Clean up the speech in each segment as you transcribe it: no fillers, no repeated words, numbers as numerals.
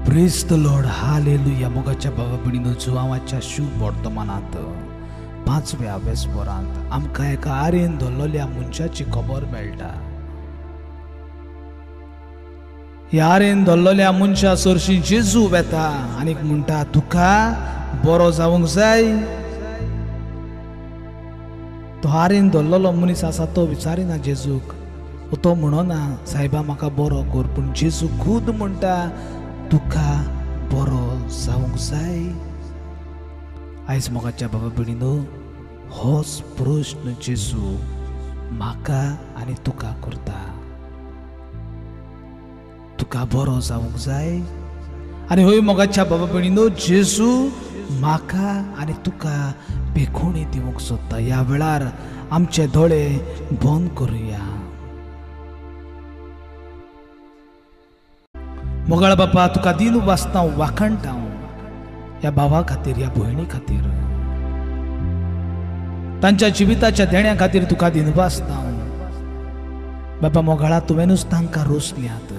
Praise the Lord, hallelujah. मोगाच्या बाबा भयणीनो, जुवांवाच्या शुभ वर्तमानात 5व्या वेस्परांत आमकां एका आरेन दवरलेल्या मनशाची खबर मेळटा. ह्या आरेन दवरलेल्या मनशा सरशी जेजू वेता आनी म्हणटा, तुका बरो जावंक जाय. तो आरेन दवरलेलो मनीस आसा तो विचारिना जेजूक. तो म्हणना सायबा म्हाका बरो कर, पूण जेजू खुद म्हणटा तुका बरो जावंक जाय. आयज मोगाच्या बाबा भयणीनो, होच प्रश्न जेजू म्हाका आनी तुका करता. तुका बरो जावंक जाय. आनी हय मोगाच्या बाबा भयणीनो, जेजू म्हाका आनी तुका बेखोणी दिवंक सोदता. ह्या वेळार आमचे दोळे बंद करुया. मोगाळ बापा, तुका दिन वाचता वाखणटा ह्या भावा खातीर, ह्या भयणी खातीर, तांच्या जिविताच्या देण्या खातीर तुका दिन वाचता बापा. मोगाळा तुवेंनूच तांकां रोसल्यात.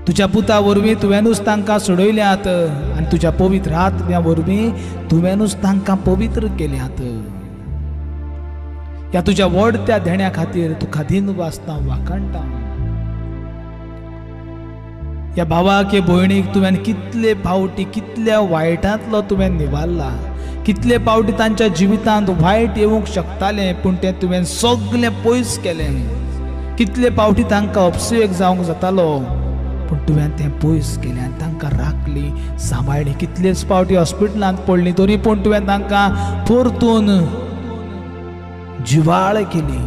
तुज्या पुता वरवीं तुवेंनूच तांकां सोडयल्यात आनी तुज्या पवित्र आत्म्या वरवीं तुवेंनूच तांकां पवित्र केल्यात. ह्या तुज्या व्हडत्या देण्या खातीर तुका दिन वाचता वाखणटा. ह्या भावाक, भयणीक तुवें कितले फावटी कितल्या वायटांतलो तुवें निवारला. कितले फावटी तांच्या जिवितांत वायट येवंक शकतालें, पूण तें तुवें सगळें पयस केलें. कितले फावटी तांकां अपसयेक जावंक जातालो, पूण तुवें तें पयस केलें आनी तांकां राखली, सांबाळली. कितलेच फावटी हॉस्पिटलांत पडलीं, तरी पूण तुवें तांकां परतून जिवाळ केली.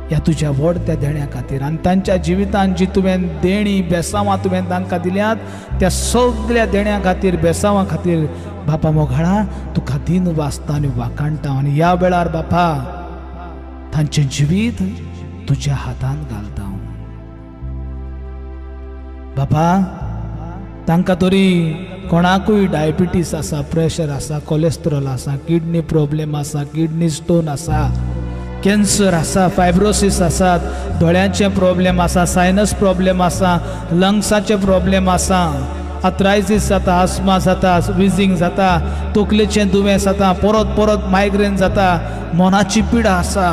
ह्या तुज्या व्हडत्या देण्या खातीर आनी तांच्या जिवितांत जी तुवें देणी बेसांवां तुवें तांकां दिल्यात, त्या सगळ्या देण्या खातीर, बेसांवां खातीर बापा मोगाळा तुका दिन वाचता आनी वाखणटा. आनी ह्या वेळार बापा तांचें जिवीत तुज्या हातांत घालता बापा. तांकां तरी कोणाकूय डायबिटीस आसा, प्रेशर आसा, कोलेस्ट्रॉल आसा, किडनी प्रॉब्लेम आसा, किडनी स्टोन आसा, कॅन्सर आसा, फायब्रोसीस आसात, दोळ्यांचे प्रॉब्लेम आसा, सायनस प्रॉब्लेम आसा, लंग्साचे प्रॉब्लेम आसा, आर्थरायटीस जाता, आस्मा जाता, विजींग जाता, तकलेचें दुयेंस जाता, परत परत मायग्रेन जाता, मनाची पिडा आसा,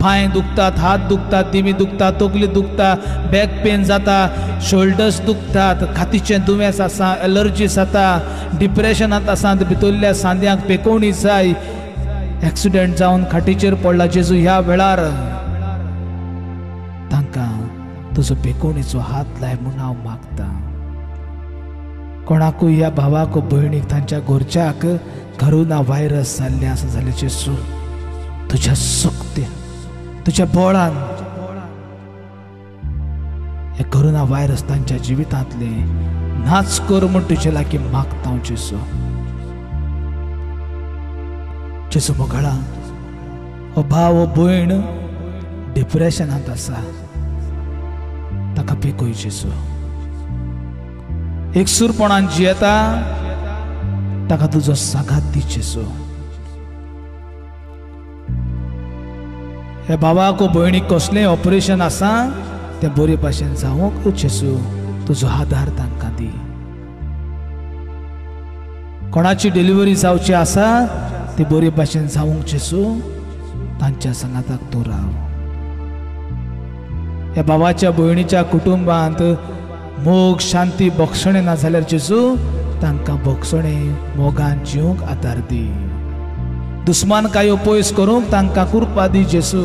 पांय दुखतात, हात दुखतात, दिमी दुखतात, तकली दुखता, बॅक पेन जाता, शोल्डर्स दुखतात, खातीचें दुयेंस आसा, एलर्जी जाता, डिप्रेशनांत आसा, भितरल्या सांद्यांक पेकोवणी जाय, एक्सिडेंट जावन खाटीचेर पडला. जेजू ह्या वेळार तांकां तुजो पेकोवणीचो हात लाय म्हूण हांव मागता. कोणाकूय ह्या भावाक भयणीक तांच्या घरच्याक करोना व्हायरस जाल्लें आसा जाल्यार जेजू तुज्या सक्तीन, तुज्या बळान हे करोना व्हायरस तांच्या जिवितांतले नाच कर म्हूण तुजे लागीं मागता हांव जेजू. जेजू मोगाळा, हो भाव, हो भयण डिप्रेशनांत आसा, ताका पेकय जेजू. एकसूरपणान जियेता, ताका तुजो सागात दी जेजू. हे भावाक, भयणीक कसलेंय ऑपरेशन आसा तें बरे भाशेन जावंक जेजू तुजो आदार तांकां दी. कोणाची डिलिव्हरी जावची आसा ती बरे भाशेन जावंक जेजू तांच्या संगाताक तूं राव. ह्या भावाच्या भयणीच्या कुटुंबांत मोग, शांती, भक्षणे ना जाल्यार जेजू तांकां भक्षणे मोगान जिवंक आदार दी. दुस्मानकायो पयस करूंक तांकां कृपा दी जेजू.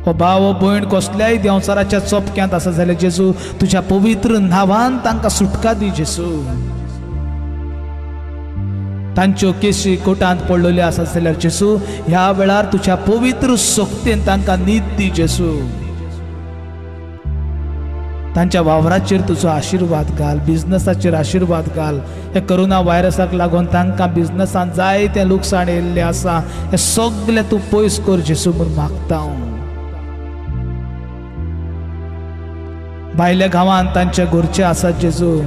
हो भाव, हो भयण कसल्याय देंवचाराच्या चोपक्यांत आसा जाल्यार जेजू तुज्या पवित्र नांवान तांकां सुटका दी जेजू. तांच्यो केशी कोटांत पडलेल्यो आसा जाल्यार जेजू ह्या वेळार तुज्या पवित्र सोक्तेन तांकां न्हीद दी जेजू. तांच्या वावराचेर तुजो आशिर्वाद घाल, बिझनसाचेर आशिर्वाद घाल. हे करोना व्हायरसाक लागून तांकां बिझनसांत जायतें लुकसाण येयल्लें आसा, हें सगळें तूं पयस कर जेजू म्हूण मागता हांव. भायल्या गांवांत तांचे घरचे आसात जेजू,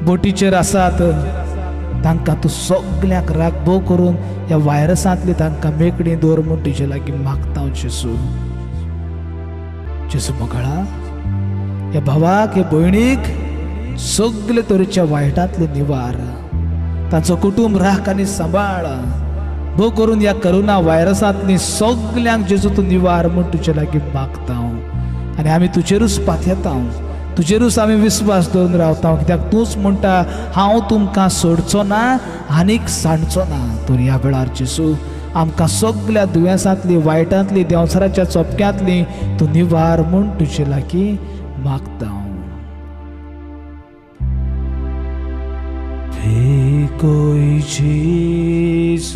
बोटीचेर आसात, तांकां तूं सगळ्यांक राखबो करून ह्या व्हायरसांतली तांकां मेकळीं दवर म्हूण तुजे लागीं मागता हांव जेजू. जेजू मोगळा या भावाक हे भयणीक सगळे तरेच्या वायटांतले निवार, तांचो कुटुंब राख आनी सांबाळ, भोव करून या करोना व्हायरसांतली सगल्यांक जेजू तूं निवार म्हूण तुजे लागीं मागता आनी आमी तुजेरूच पातयेता, तुजेरूच आमी विस्वास दवरून रावता, कित्याक तूंच म्हणटा हांव तुमकां सोडचो ना आनीक सांडचो ना. तर ह्या वेळार जेजू आमकां सगळ्या दुयेंसांतली वायटांतली देंवचाराच्या चोपक्यांतली तूं निवार म्हूण तुजे लागीं मागता. Pekoi Jesus,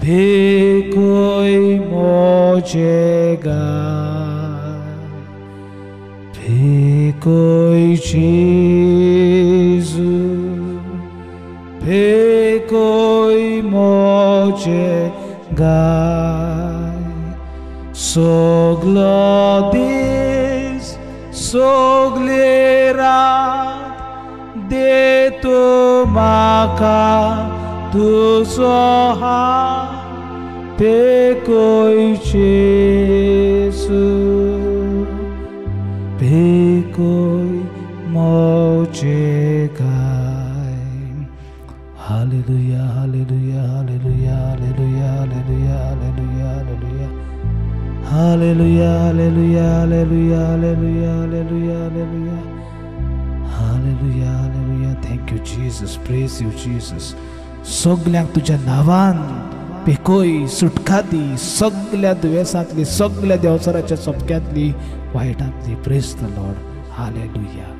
pekoi mojega, pekoi Jesus, pekoi mojega, soglodis, soglera. देतो माका तुझो हात, पेकोय जेजू, पेकोय मोजेगाय. Hallelujah hallelujah hallelujah hallelujah hallelujah hallelujah hallelujah hallelujah hallelujah hallelujah hallelujah hallelujah. Hallelujah, hallelujah. Thank you, Jesus. Praise you, Jesus. सगल्यांक तुझ्या नावान पेकोय सुटका दी, सगळ्या दुयेंसांतली, सगळ्या देंवचाराच्या चोपक्यांतली, वायटांतली. Praise the Lord. Hallelujah.